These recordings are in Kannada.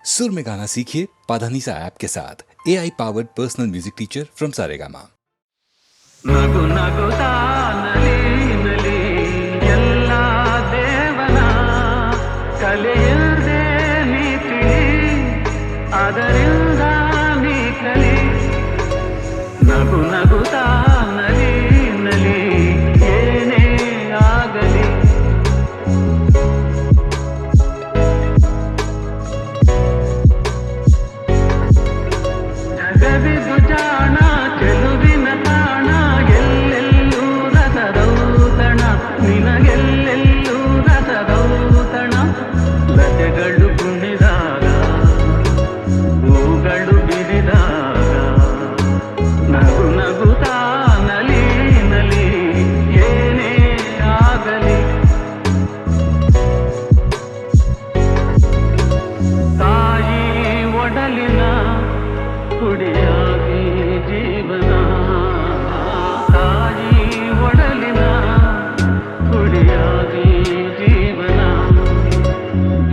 सुर में गाना सीखिए पाधानीसा ऐप के साथ AI powered personal music teacher from Saregama. ನಗು ನಗುತ್ತಾ ನಲಿ ನಲಿ ಎಲ್ಲ ದೇವನ ಕಲೆಯಿಲ್ಲದೆ ನೀ ತಿಳಿ ಅದರಿಂದ ನೀ ಕಲಿ ನಗು ನಗುತ್ತಾ ನಲಿ ನಲಿ ಏನೇ ಆಗಲಿ ಜಗವಿದು ಜಾಣ ಚೆಲುವಿನ ತಾಣ ಎಲ್ಲೆಲ್ಲೂ ರಸದೌತಣ ನಿನಗೆಲ್ಲೆಲ್ಲೂ ರಸದೌತಣ ಲತೆಗಳು ಕುಣಿದಾಗ ಹೂಗಳು ಬಿರಿದಾಗ ನಗು ನಗುತ್ತಾ ನಲಿ ನಲಿ ಏನೇ ಆಗಲಿ ತಾಯಿ ಒಡಲಿನ ಕುಡಿಯಾಗಿ ಜೀವನ ತಾಯಿ ಒಡಲಿನ ಕುಡಿಯಾಗಿ ಜೀವನ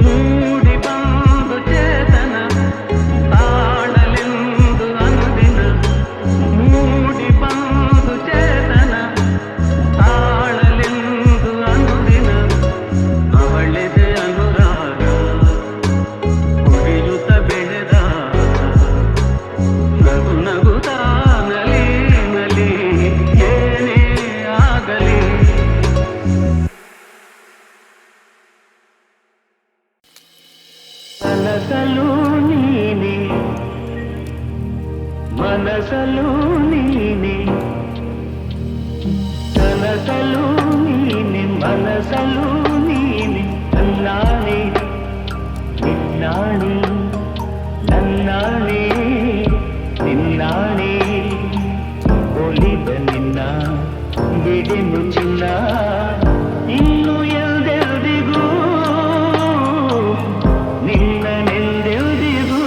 ಮೂಡಿ ಬಂದು ಚೇತನ ತಾಳಲೆಂದು ಅನುದಿನ ಮೂಡಿ ಬಂದು ಚೇತನ ತಾಳಲೆಂದು ಅನುದಿನ ಅವಳಿದೆ ಅನುರಾಗ ಕುಡಿಯುತ್ತ ಬೆಳೆದಾಗ ನಗು ನಗುತ್ತಾ ನಲಿ ನಲಿ ಏನೇ ಆಗಲಿ ಕನಸಲು ನೀನೆ ಮನಸಲು ನೀನೆ ಕನಸಲು ನೀನೆ ಮನಸಲು ನೀನೆ ನನ್ನಾಣೆ ನಿನ್ನಾಣೆ ನನ್ನಾಣೆ ನಿನ್ನಾಣೆ ಒಲಿದ ನಿನ್ನ ಬಿಡೆನು ಚಿನ್ನ ಇನ್ನು ಎಲ್ದೆಲ್ದಿಗೂ ನಿನ್ನನೆಲ್ದೆಲ್ದಿಗೂ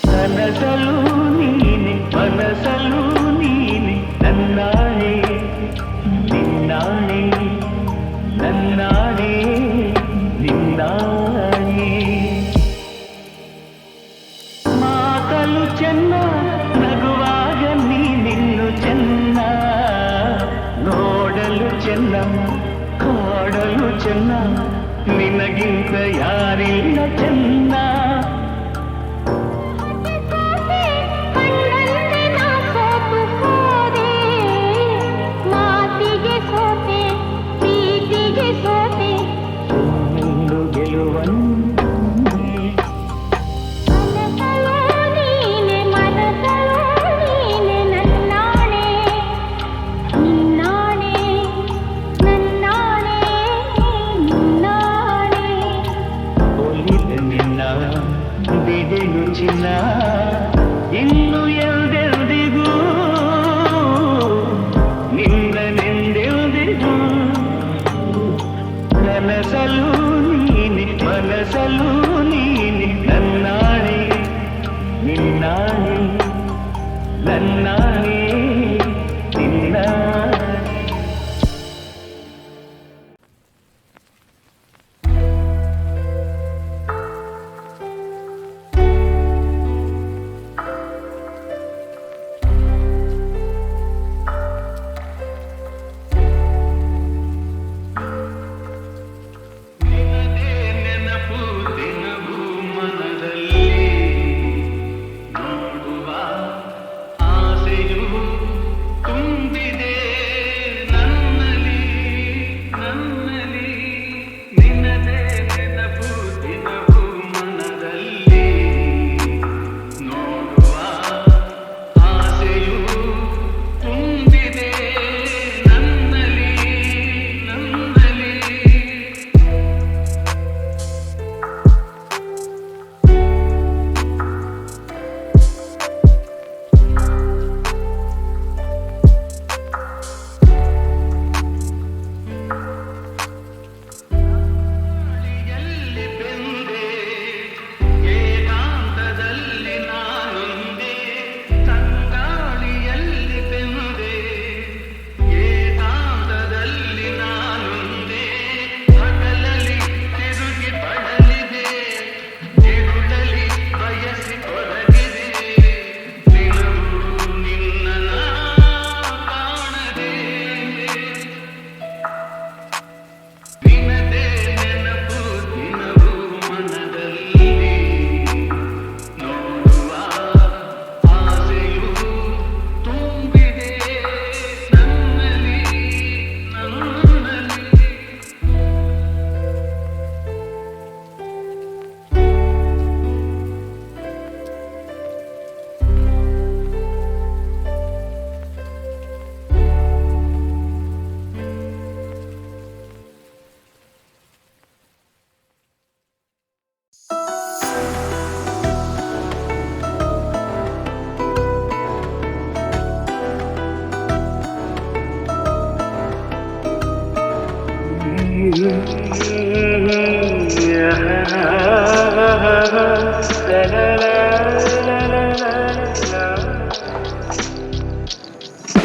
ಕನಸಲು ನೀನೆ ಮನಸಲು ನೀನೆ ನನ್ನಾಣೆ ನಿನ್ನಾಣೆ ನನ್ನಾಣೆ ನಿನ್ನಾಣೆ ಮಾತಲು ಚೆನ್ನ ನಗುವಾಗ ನೀನಿನ್ನು ಚೆನ್ನ ನೋಡಲು ಚೆನ್ನ ಕಾಡಲು ಚೆನ್ನ ನಿನಗಿಂತ ಯಾರಿಲ್ಲ ಚೆನ್ನ ಒಂದು ಗೆಲುವನ್ನೇ ಒಲಿದ ನಿನ್ನ ಬಿಡೆನು ಚಿನ್ನ ಇನ್ನು ಎಲ್ದೆಲ್ದಿಗೂ ನಿನ್ನನೆಂದೆಲ್ದಿಗೂ ಕನಸಲು ನೀನೆ ಮನಸಲು ನೀನೆ ನನ್ನಾಣೆ ನಿನ್ನಾಣೆ ನನ್ನಾಣೆ ನಿನ್ನಾಣೆ ನೆನಪು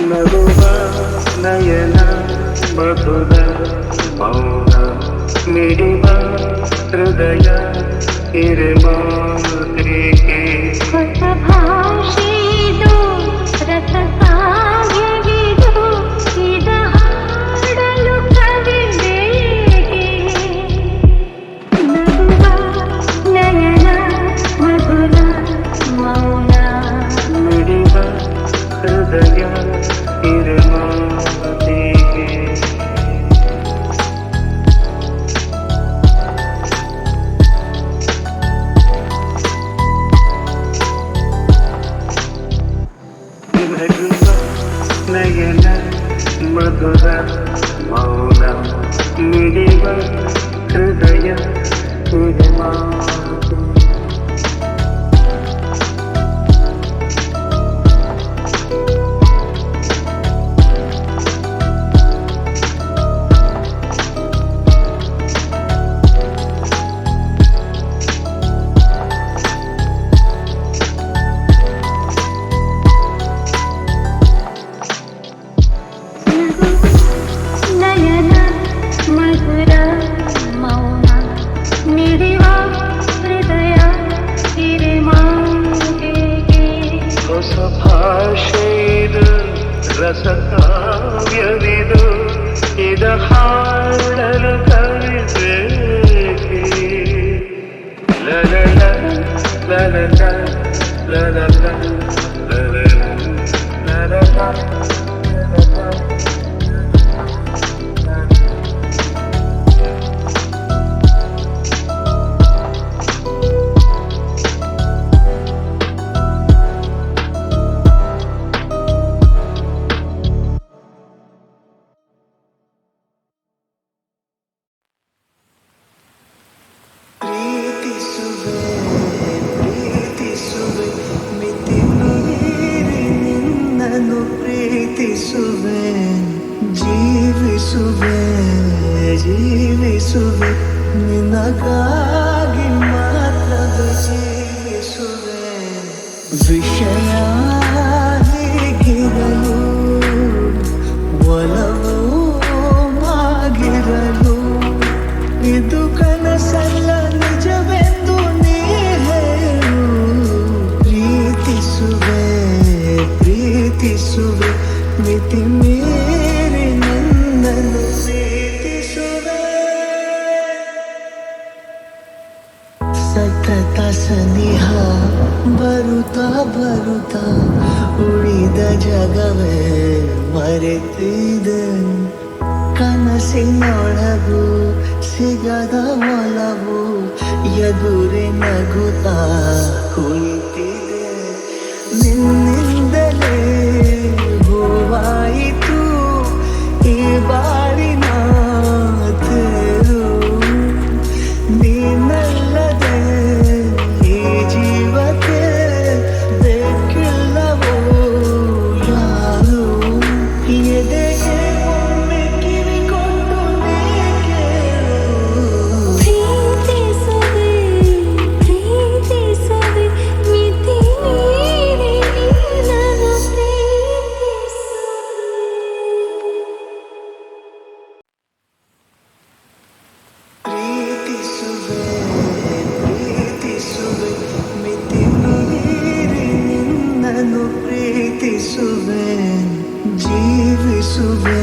ನಗುವ ನಯನ ಮಧುರ ಮೌನ ಮಿಡಿವ ಹೃದಯ ಹಿರಿಮಾತ್ರಿಕೆ ಹೊಸ ಭಾಷೆದು ರಸ ಕಾವ್ಯವಿದು ಇದ ಹಾಡಲು ಕವಿಬೇಕೆ ನಗುವ ನಯನ ಮಧುರ ಮೌನ ಮಿಡಿವ ಹೃದಯ ಹಿರಿಮಾತ್ರಿಕೆ ನಗುವ ನಯನ ಮಧುರ ಮೌನ ಮಿಡಿವ ಹೃದಯ ಹಿರಿಮಾತ್ರಿಕೆ ನಯನ ಮಧುರ ಮೌನ ಮಿಡಿವ ಹೃದಯ ಹಿರಿಮಾತೆಗೆ ಹೊಸ ಭಾಷೆಯಿದು ರಸ ಕಾವ್ಯವಿದು ಇದ ಹಾಡಲು ಕವಿಬೇಕೆ ಲಲಲ ಲಲಲ ಲಲಲ ಲಲಲ ಲಲಲ ಪ್ರೀತಿಸುವೆ ಪ್ರೀತಿಸುವೆ ಮಿತಿ ಮೀರಿ ನಿನ್ನನ್ನು ಪ್ರೀತಿಸುವೆ ಜೀವಿಸುವೆ ಜೀವಿಸುವೆ ನಿನಗಾಗಿ ಮಾತ್ರವೇ ಜೀವಿಸುವೆ ವಿಷಯ ಹೀಗಿರಲು ಒಲವು ಆಗಿರಲು ಇದು ಕನಸಲ್ಲ ನಿಜವೆಂದು ನೀ ಹೇಳು ಪ್ರೀತಿಸುವೆ ಪ್ರೀತಿಸುವೆ ಮಿತಿ ಮೀರಿ ನನ್ನನ್ನು ಪ್ರೀತಿಸುವೆ ಸತತ ಸನಿಹ ಬರುತ್ತಾ ಬರುತ್ತಾ ಉಳಿದ ಜಗವೇ ಮರೆತಿದೆ ಕನಸಿನೊಳಗು ಸಿಗದ ಒಲವು ಎದುರೆ ನಗುತ್ತಾ ಕುಳಿತಿದೆ ನಿನ್ನಿಂದಲೇ ಹೂವಾಯಿತು ಈ ಬಾಳಿನ ತೇರು ನೀನಲ್ಲದೆ ಈ ಜೀವಕ್ಕೆ ಬೇಕಿಲ್ಲವೋ ಯಾರು ಎದೆಗೆ ಒಮ್ಮೆ ಕಿವಿ ಕೊಟ್ಟು ನೀ ಕೇಳು ಪ್ರೀತಿಸುವೆ ಪ್ರೀತಿಸುವೆ ಮಿತಿ ಮೀರಿ ನಿನ್ನನ್ನು ಪ್ರೀತಿಸುವೆ ಪ್ರೀತಿಸುವೆ ಮಿತಿ ಮೀರಿ ನಿನ್ನನ್ನು ಪ್ರೀತಿಸುವೆ ಜೀವಿಸುವೆ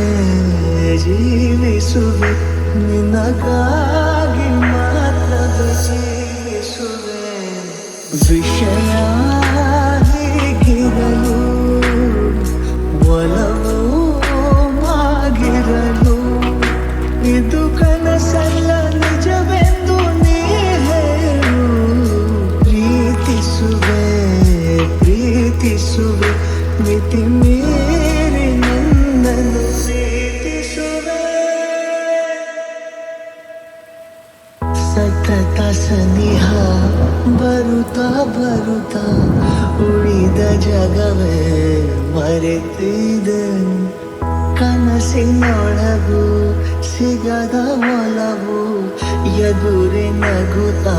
ಜೀವಿಸುವೆ ನಿನಗಾಗಿ ಮಾತ್ರವೇ ಜೀವಿಸುವೆ ವಿಷಯ ಹೀಗಿರಲು ಒಲವು ಆಗಿರಲು ಇದು ಕನಸಲ್ಲ ನಿಜವೆಂದು ನೀ ಹೇಳು ಪ್ರೀತಿಸುವೆ ಪ್ರೀತಿಸುವೆ ಮಿತಿ ಮೀರಿ ನನ್ನನ್ನು ಪ್ರೀತಿಸುವೆ ಸತತ ಸನಿಹ ಬರುತ್ತಾ ಬರುತ್ತಾ ಉಳಿದ ಜಗವೇ ಮರೆತಿದೆ ಕನಸಿನೊಳಗು ಸಿಗದ ಒಲವು ಎದುರೆ ನಗುತ್ತಾ